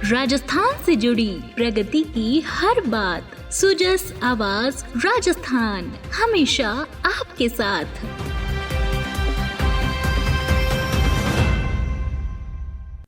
राजस्थान से जुड़ी प्रगति की हर बात। सुजस आवाज राजस्थान, हमेशा आपके साथ।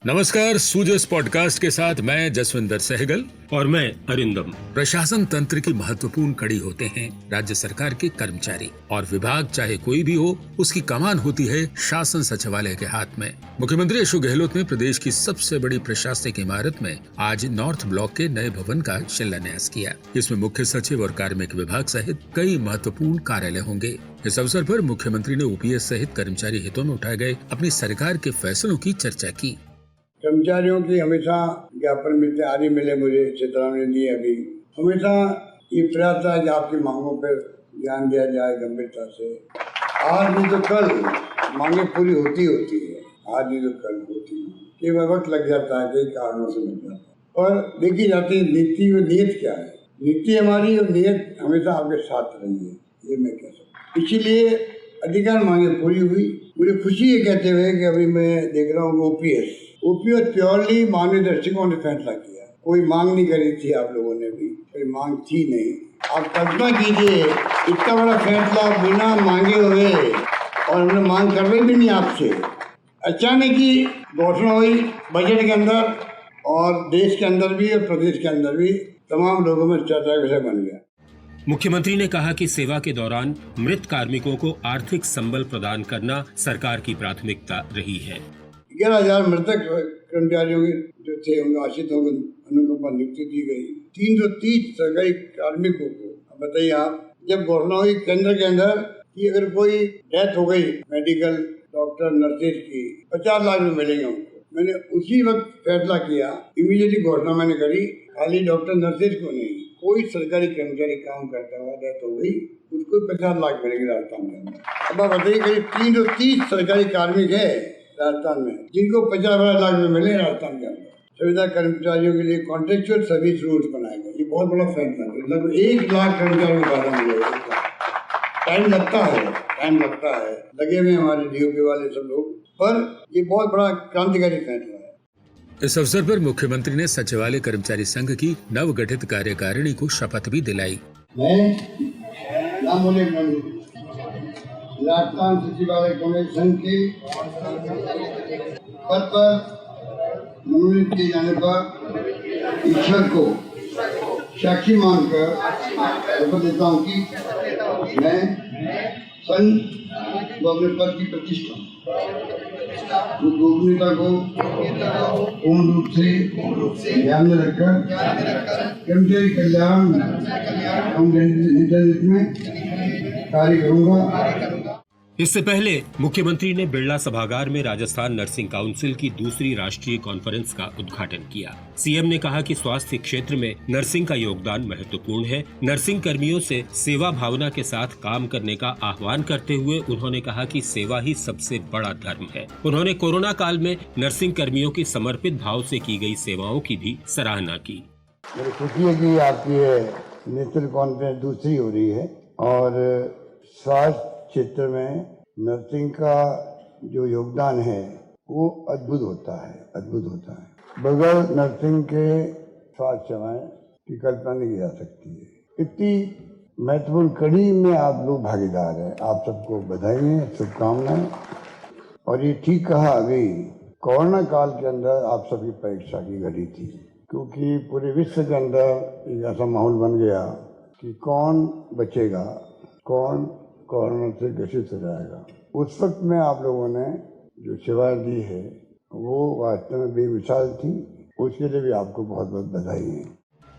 नमस्कार, सुजस पॉडकास्ट के साथ मैं जसविंदर सहगल और मैं अरिंदम। प्रशासन तंत्र की महत्वपूर्ण कड़ी होते हैं राज्य सरकार के कर्मचारी, और विभाग चाहे कोई भी हो, उसकी कमान होती है शासन सचिवालय के हाथ में। मुख्यमंत्री अशोक गहलोत ने प्रदेश की सबसे बड़ी प्रशासनिक इमारत में आज नॉर्थ ब्लॉक के नए भवन का शिलान्यास किया। इसमें मुख्य सचिव और कार्मिक विभाग सहित कई महत्वपूर्ण कार्यालय होंगे। इस अवसर पर मुख्यमंत्री ने ओपीएस सहित कर्मचारी हितों में उठाए गए अपनी सरकार के फैसलों की चर्चा की। कर्मचारियों की हमेशा ज्ञापन मिलते, आज ही मिले मुझे, चेतावनी दी अभी। हमेशा ये प्रयास है कि आपकी मांगों पर ध्यान दिया जाए गंभीरता से। आज नहीं तो कल मांगे पूरी होती है, आज नहीं तो कल होती है। कई बार वक्त लग जाता है, कई कारणों से लग जाता है, पर देखी जाती है नीति और नियत क्या है। नीति हमारी और नियत हमेशा आपके साथ रही है, ये मैं कह सकता हूँ। इसीलिए अधिकार मांगे पूरी हुई। मुझे खुशी है कहते हुए कि अभी मैं देख रहा हूँ ओपीएस प्योरली मानवीय दृष्टिकोण ने फैसला किया। कोई मांग नहीं करी थी, आप लोगों ने भी कोई मांग थी नहीं। आप कल्पना कीजिए, इतना बड़ा फैसला बिना मांगे हुए, और हमने मांग कर रही भी नहीं आपसे। अचानक ही घोषणा हुई बजट के अंदर, और देश के अंदर भी और प्रदेश के अंदर भी तमाम लोगों में चर्चा का विषय बन गया। मुख्यमंत्री ने कहा कि सेवा के दौरान मृत कार्मिकों को आर्थिक संबल प्रदान करना सरकार की प्राथमिकता रही है। 11,000 मृतक कर्मचारियों के जो थे उनके आश्रितों को अनुकंपा नियुक्ति दी गई। 330 सरकारी कार्मिकों को। अब बताइए आप, जब घोषणा हुई केंद्र के अंदर कि अगर कोई डेथ हो गई मेडिकल डॉक्टर नर्सेज की, 50 लाख रुपए मिलेंगे उनको। मैंने उसी वक्त फैसला किया, इमीडिएटली घोषणा मैंने करी, खाली डॉक्टर नर्सेज को नहीं, कोई सरकारी कर्मचारी काम करता हुआ डेथ हो गई, उसको 50 लाख मिलेंगे राजस्थान में। अब आप बताइए, करीब 330 सरकारी कार्मिक है राजस्थान में, जिनको 50 लाख में मिले राजस्थान के अंदर। संविदा कर्मचारियों के लिए कॉन्ट्रेक्चुअल सर्विस रूल्स बनाए गए। ये बहुत बड़ा फैसला है। लगभग 1 लाख कर्मचारियों को फायदा मिलेगा। टाइम लगता है, लगे हुए हमारे डीओपी वाले सब लोग, पर ये बहुत बड़ा क्रांतिकारी फैसला है। इस अवसर पर मुख्यमंत्री ने सचिवालय कर्मचारी संघ की नवगठित कार्यकारिणी को शपथ भी दिलाई। राजस्थान सचिवालय कर्मचारी संघ के पद पर मनोनीत किए जाने पर ईश्वर को साक्षी मानकर शपथ देता हूँ कि मैं संघ व अपने पद की प्रतिष्ठा गोपनीयता को पूर्ण रूप से ध्यान में रखकर कर्मचारी कल्याण एवं जनहित में कार्य करूँगा। इससे पहले मुख्यमंत्री ने बिरला सभागार में राजस्थान नर्सिंग काउंसिल की दूसरी राष्ट्रीय कॉन्फ्रेंस का उद्घाटन किया। सीएम ने कहा कि स्वास्थ्य क्षेत्र में नर्सिंग का योगदान महत्वपूर्ण है। नर्सिंग कर्मियों से सेवा भावना के साथ काम करने का आह्वान करते हुए उन्होंने कहा कि सेवा ही सबसे बड़ा धर्म है। उन्होंने कोरोना काल में नर्सिंग कर्मियों की समर्पित भाव से की गई सेवाओं की भी सराहना की। मेरी खुशी है कि आपकी नेशनल कॉन्फ्रेंस दूसरी हो रही है, और स्वास्थ्य क्षेत्र में नर्सिंग का जो योगदान है वो अद्भुत होता है। बगैर नर्सिंग के स्वास्थ्य सेवाएं की कल्पना नहीं की जा सकती है। इतनी महत्वपूर्ण कड़ी में आप लोग भागीदार हैं। आप सबको बधाई है, शुभकामनाएं। और ये ठीक कहा, अभी कोरोना काल के अंदर आप सबकी परीक्षा की घड़ी थी, क्योंकि पूरे विश्व के अंदर ऐसा माहौल बन गया कि कौन बचेगा, कौन कोरोना से ग्रसित हो जाएगा। उस वक्त में आप लोगों ने जो सेवाएं दी है वो वास्तव में बेमिसाल थी। उसके लिए भी आपको बहुत बहुत बधाई है।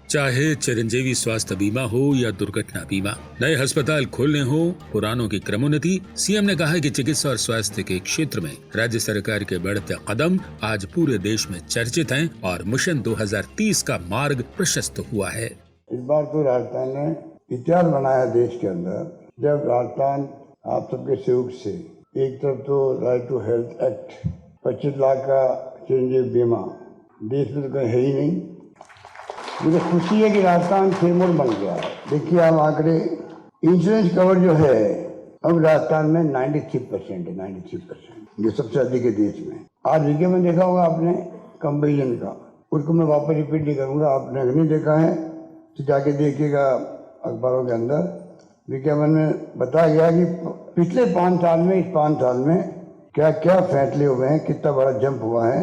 चाहे चिरंजीवी स्वास्थ्य बीमा हो या दुर्घटना बीमा, नए अस्पताल खोलने हो, पुरानों की क्रमोन्नति, सीएम ने कहा कि चिकित्सा और स्वास्थ्य के क्षेत्र में राज्य सरकार के बढ़ते कदम आज पूरे देश में चर्चित हैं और मिशन 2030 का मार्ग प्रशस्त हुआ है। इस बार तो राजस्थान ने इतिहास बनाया देश के अंदर, जब राजस्थान आप सबके सहयोग से, एक तरफ तो right to health act, 25 lakh का चिरंजीवी बीमा देश में तो कहीं है ही नहीं। मुझे खुशी है कि राजस्थान फेमस बन गया है। देखिए आप आंकड़े, इंश्योरेंस कवर जो है अब राजस्थान में 93% है, 93%, जो सबसे अधिक है देश में। आज वीके में देखा होगा आपने कंपेरिजन का, उसको मैं वापस रिपीट नहीं करूँगा। आपने अगर नहीं देखा है तो जाके देखिएगा अखबारों के अंदर। विज्ञापन में बताया गया कि पिछले 5 साल में, इस 5 साल में क्या क्या फैसले हुए हैं, कितना बड़ा जंप हुआ है।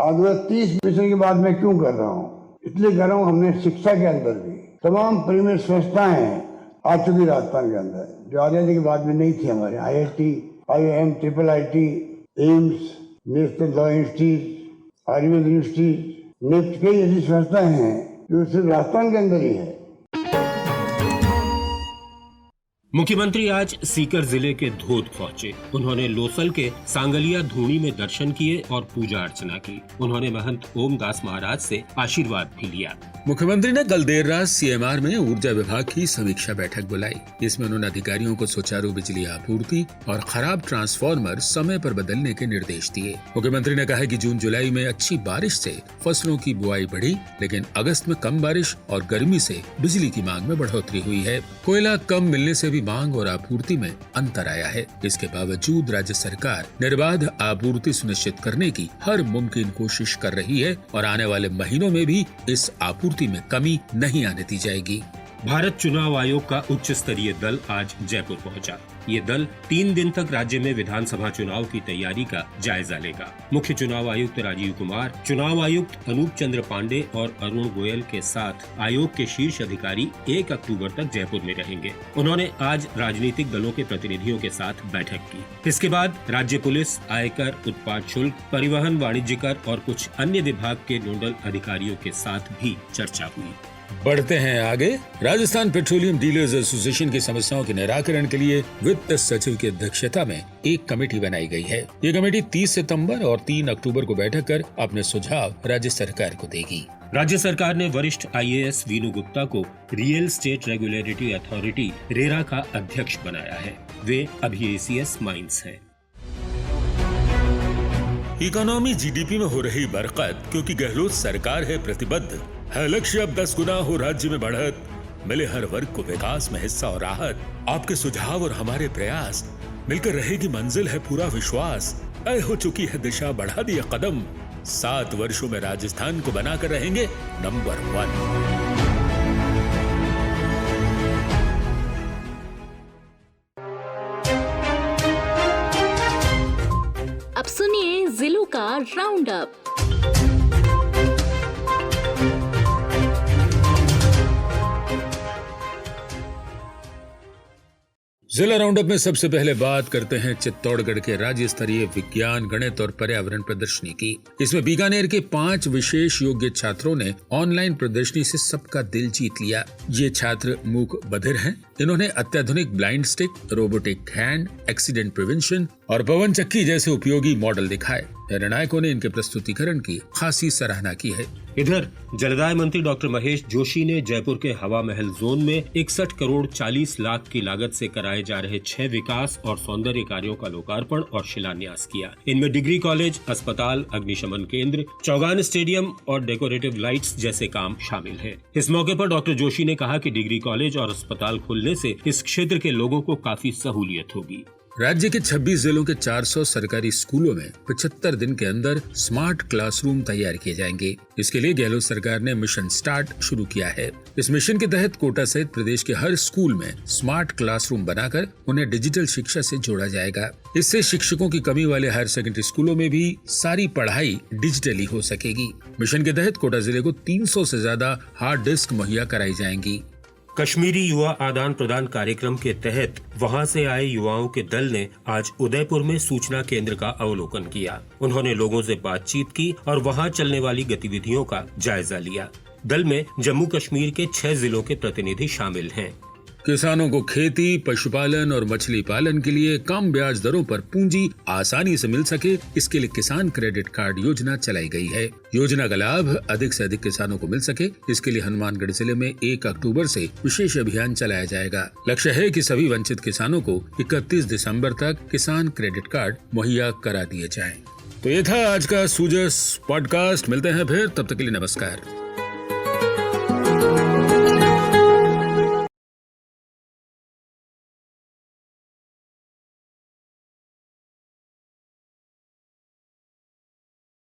आज 30 मिशन की बात मैं क्यों कर रहा हूँ, इसलिए कर रहा हूँ हमने शिक्षा के अंदर भी तमाम प्रीमियर संस्थाएं आ चुकी राजस्थान के अंदर, जो आज़ादी के बाद में नहीं थी। हमारे IIT, IIM, IIIT, AIIMS, national law institute, Ayurveda institute, NIFT, कई ऐसी संस्थाएं हैं जो सिर्फ राजस्थान के अंदर ही है। मुख्यमंत्री आज सीकर जिले के धोद पहुंचे। उन्होंने लोसल के सांगलिया धूणी में दर्शन किए और पूजा अर्चना की। उन्होंने महंत ओमदास महाराज से आशीर्वाद भी लिया। मुख्यमंत्री ने कल देर रात CMR में ऊर्जा विभाग की समीक्षा बैठक बुलाई। इसमें उन्होंने अधिकारियों को सुचारू बिजली आपूर्ति और खराब ट्रांसफार्मर समय पर बदलने के निर्देश दिए। मुख्यमंत्री ने कहा कि जून जुलाई में अच्छी बारिश से फसलों की बुआई बढ़ी, लेकिन अगस्त में कम बारिश और गर्मी से बिजली की मांग में बढ़ोतरी हुई है। कोयला कम मिलने से भी मांग और आपूर्ति में अंतर आया है। इसके बावजूद राज्य सरकार निर्बाध आपूर्ति सुनिश्चित करने की हर मुमकिन कोशिश कर रही है और आने वाले महीनों में भी इस आपूर्ति में कमी नहीं आने दी जाएगी। भारत चुनाव आयोग का उच्च स्तरीय दल आज जयपुर पहुंचा। ये दल 3 दिन तक राज्य में विधानसभा चुनाव की तैयारी का जायजा लेगा। मुख्य चुनाव आयुक्त राजीव कुमार, चुनाव आयुक्त अनूप चंद्र पांडे और अरुण गोयल के साथ आयोग के शीर्ष अधिकारी 1 अक्टूबर तक जयपुर में रहेंगे। उन्होंने आज राजनीतिक दलों के प्रतिनिधियों के साथ बैठक की। इसके बाद राज्य पुलिस, आयकर, उत्पाद शुल्क, परिवहन, वाणिज्य कर और कुछ अन्य विभाग के नोडल अधिकारियों के साथ भी चर्चा हुई। बढ़ते हैं आगे। राजस्थान पेट्रोलियम डीलर्स एसोसिएशन की समस्याओं के निराकरण के लिए वित्त सचिव की अध्यक्षता में एक कमेटी बनाई गई है। ये कमेटी 30 सितंबर और 3 अक्टूबर को बैठक कर अपने सुझाव राज्य सरकार को देगी। राज्य सरकार ने वरिष्ठ IAS वीनू गुप्ता को real estate regulatory authority RERA का अध्यक्ष बनाया है। वे अभी ACS माइंस हैं। इकोनॉमी GDP में हो रही बरकत क्योंकि गहलोत सरकार है प्रतिबद्ध है। लक्ष्य अब 10 गुना हो राज्य में बढ़त, मिले हर वर्ग को विकास में हिस्सा और राहत। आपके सुझाव और हमारे प्रयास मिलकर रहेगी मंजिल है पूरा विश्वास। तय हो चुकी है दिशा, बढ़ा दिया कदम। 7 वर्षों में राजस्थान को बनाकर रहेंगे नंबर 1। अब सुनिए जिलों का राउंड अप। जिला राउंडअप में सबसे पहले बात करते हैं चित्तौड़गढ़ के राज्य स्तरीय विज्ञान, गणित और पर्यावरण प्रदर्शनी की। इसमें बीकानेर के 5 विशेष योग्य छात्रों ने ऑनलाइन प्रदर्शनी से सबका दिल जीत लिया। ये छात्र मूक बधिर हैं। इन्होंने अत्याधुनिक blind stick, robotic hand, accident prevention और पवन चक्की जैसे उपयोगी मॉडल दिखाए। निर्णायकों ने इनके प्रस्तुतिकरण की खासी सराहना की है। इधर जलदाय मंत्री डॉक्टर महेश जोशी ने जयपुर के हवा महल जोन में 61 करोड़ 40 लाख की लागत से कराए जा रहे 6 विकास और सौंदर्य कार्यों का लोकार्पण और शिलान्यास किया। इनमें डिग्री कॉलेज, अस्पताल, अग्निशमन केंद्र, चौगान स्टेडियम और डेकोरेटिव लाइट्स जैसे काम शामिल हैं। इस मौके पर डॉक्टर जोशी ने कहा कि डिग्री कॉलेज और अस्पताल खुलने से इस क्षेत्र के लोगों को काफी सहूलियत होगी। राज्य के 26 जिलों के 400 सरकारी स्कूलों में 75 दिन के अंदर स्मार्ट क्लासरूम तैयार किए जाएंगे। इसके लिए गहलोत सरकार ने मिशन स्टार्ट शुरू किया है। इस मिशन के तहत कोटा सहित प्रदेश के हर स्कूल में स्मार्ट क्लासरूम बनाकर उन्हें डिजिटल शिक्षा से जोड़ा जाएगा। इससे शिक्षकों की कमी वाले हायर सेकेंडरी स्कूलों में भी सारी पढ़ाई डिजिटली हो सकेगी। मिशन के तहत कोटा जिले को 300 से ज्यादा हार्ड डिस्क मुहैया कराई जाएंगी। कश्मीरी युवा आदान प्रदान कार्यक्रम के तहत वहां से आए युवाओं के दल ने आज उदयपुर में सूचना केंद्र का अवलोकन किया। उन्होंने लोगों से बातचीत की और वहां चलने वाली गतिविधियों का जायजा लिया। दल में जम्मू कश्मीर के 6 जिलों के प्रतिनिधि शामिल हैं। किसानों को खेती, पशुपालन और मछली पालन के लिए कम ब्याज दरों पर पूंजी आसानी से मिल सके, इसके लिए किसान क्रेडिट कार्ड योजना चलाई गई है। योजना का लाभ अधिक से अधिक किसानों को मिल सके, इसके लिए हनुमानगढ़ जिले में 1 अक्टूबर से विशेष अभियान चलाया जाएगा। लक्ष्य है कि सभी वंचित किसानों को 31 दिसंबर तक किसान क्रेडिट कार्ड मुहैया करा दिए जाएं। तो ये था आज का सूजस पॉडकास्ट। मिलते हैं फिर, तब तक के लिए नमस्कार।